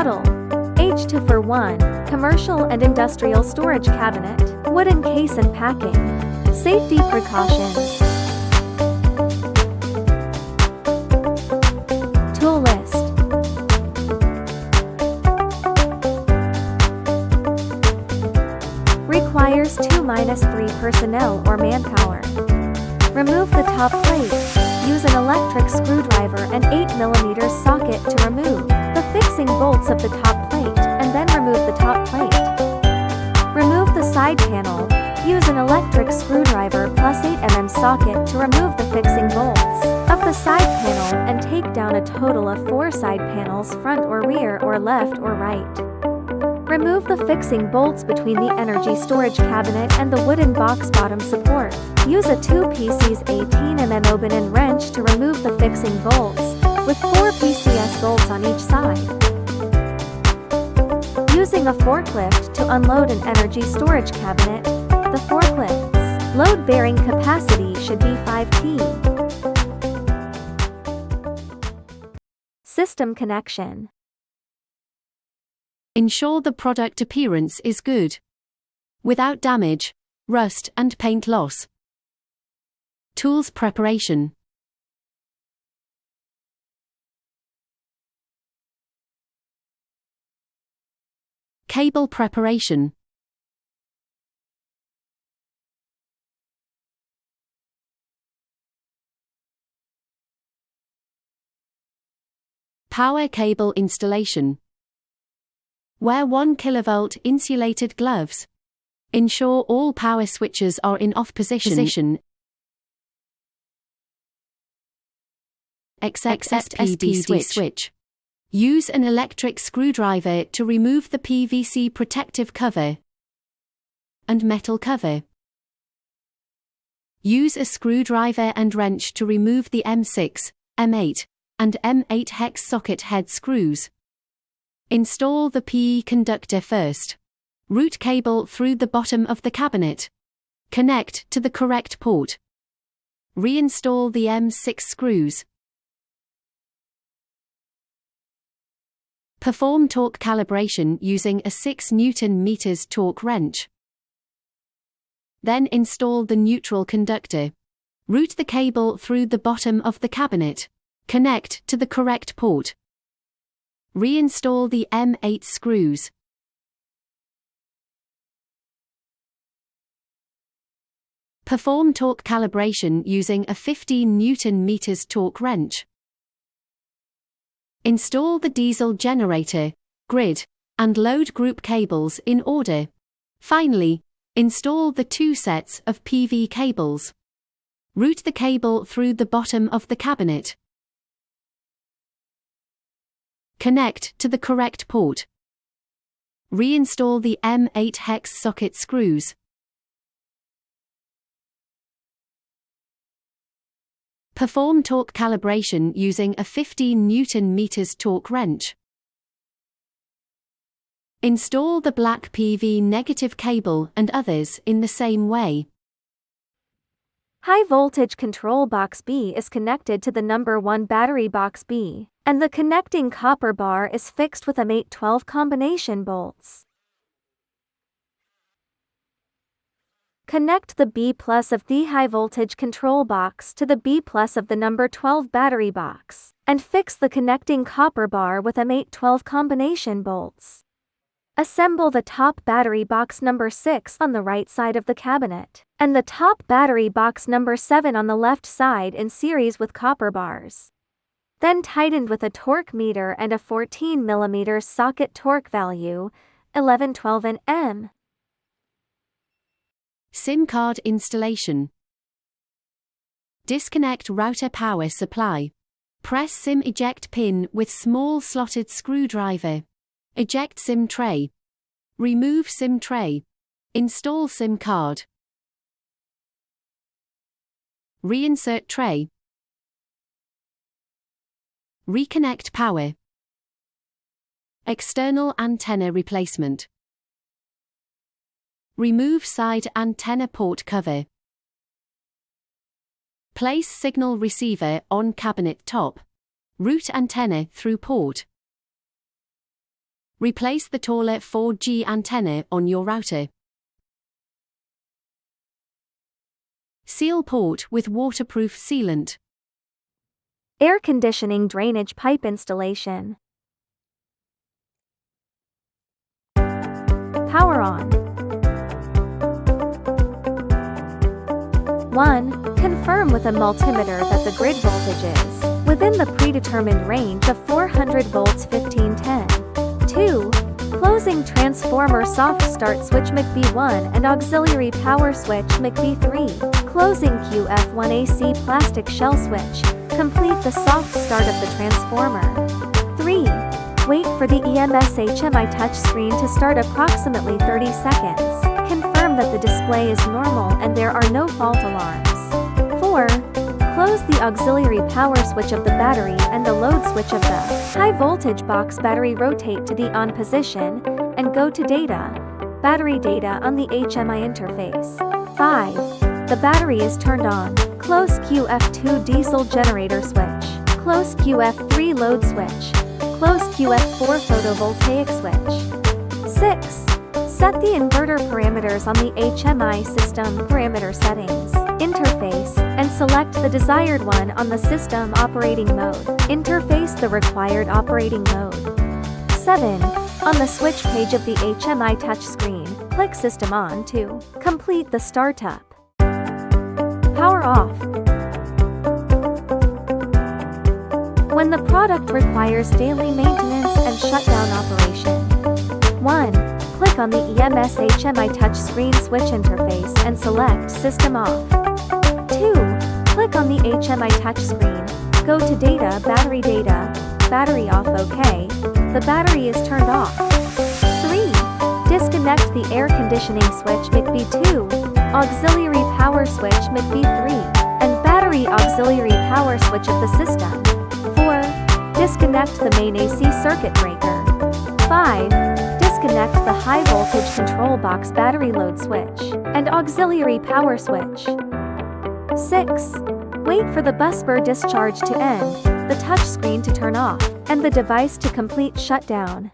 Model H241, Commercial and Industrial Storage Cabinet, Wooden Case and Packing. Safety Precautions. Tool List. Requires 2-3 personnel or manpower. Remove the top plate. Use an electric screwdriver and 8mm socket to remove the fixing bolts of the top plate, and then remove the top plate. Remove the side panel. Use an electric screwdriver plus 8mm socket to remove the fixing bolts of the side panel and take down a total of 4 side panels, front or rear or left or right. Remove the fixing bolts between the energy storage cabinet and the wooden box bottom support. Use a 2 pieces 18mm bobbin and wrench to remove the fixing bolts, with 4 PCS bolts on each side. Using a forklift to unload an energy storage cabinet, the forklift's load-bearing capacity should be 5 t. System connection. Ensure the product appearance is good, without damage, rust and paint loss. Tools preparation. Cable preparation. Power cable installation. Wear 1 kV insulated gloves. Ensure all power switches are in off position. Except SPD switch. Use an electric screwdriver to remove the PVC protective cover and metal cover. Use a screwdriver and wrench to remove the M6, M8, and M8 hex socket head screws. Install the PE conductor first. Route cable through the bottom of the cabinet. Connect to the correct port. Reinstall the M6 screws. Perform torque calibration using a 6 Nm torque wrench. Then install the neutral conductor. Route the cable through the bottom of the cabinet. Connect to the correct port. Reinstall the M8 screws. Perform torque calibration using a 15 Nm torque wrench. Install the diesel generator, grid, and load group cables in order. Finally, install the 2 sets of PV cables. Route the cable through the bottom of the cabinet. Connect to the correct port. Reinstall the M8 hex socket screws. Perform torque calibration using a 15 Nm torque wrench. Install the black PV negative cable and others in the same way. High voltage control box B is connected to the number 1 battery box B, and the connecting copper bar is fixed with M812 combination bolts. Connect the B+ of the high voltage control box to the B+ of the number 12 battery box, and fix the connecting copper bar with M812 combination bolts. Assemble the top battery box number 6 on the right side of the cabinet, and the top battery box number 7 on the left side in series with copper bars. Then tightened with a torque meter and a 14 mm socket torque value, 1112 Nm. SIM card installation. Disconnect router power supply. Press SIM eject pin with small slotted screwdriver. Eject SIM tray. Remove SIM tray. Install SIM card. Reinsert tray. Reconnect power. External antenna replacement. Remove side antenna port cover. Place signal receiver on cabinet top. Route antenna through port. Replace the taller 4G antenna on your router. Seal port with waterproof sealant. Air conditioning drainage pipe installation. Power on. 1. Confirm with a multimeter that the grid voltage is within the predetermined range of 400 volts 1510. 2. Closing transformer soft start switch McB1 and auxiliary power switch McB3. Closing QF1 AC plastic shell switch. Complete the soft start of the transformer. 3. Wait for the EMS HMI touchscreen to start approximately 30 seconds. Confirm that the display is normal and there are no fault alarms. 4. Close the auxiliary power switch of the battery and the load switch of the high voltage box battery. Rotate to the on position and go to data. Battery data on the HMI interface. 5. The battery is turned on. Close QF2 diesel generator switch. Close QF3 load switch. Close QF4 photovoltaic switch. 6. Set the inverter parameters on the HMI system parameter settings interface and select the desired one on the system operating mode. Interface the required operating mode. 7. On the switch page of the HMI touchscreen, click System On to complete the startup. Power off. When the product requires daily maintenance and shutdown operation. 1. Click on the EMS HMI touchscreen switch interface and select System Off. 2. Click on the HMI touchscreen, go to Data, Battery Off. OK. The battery is turned off. 3. Disconnect the air conditioning switch McB2, auxiliary power switch McB3, and battery auxiliary power switch of the system. 4. Disconnect the main AC circuit breaker. 5. Disconnect the high voltage control box battery load switch and auxiliary power switch. 6. Wait for the busbar discharge to end, the touchscreen to turn off, and the device to complete shutdown.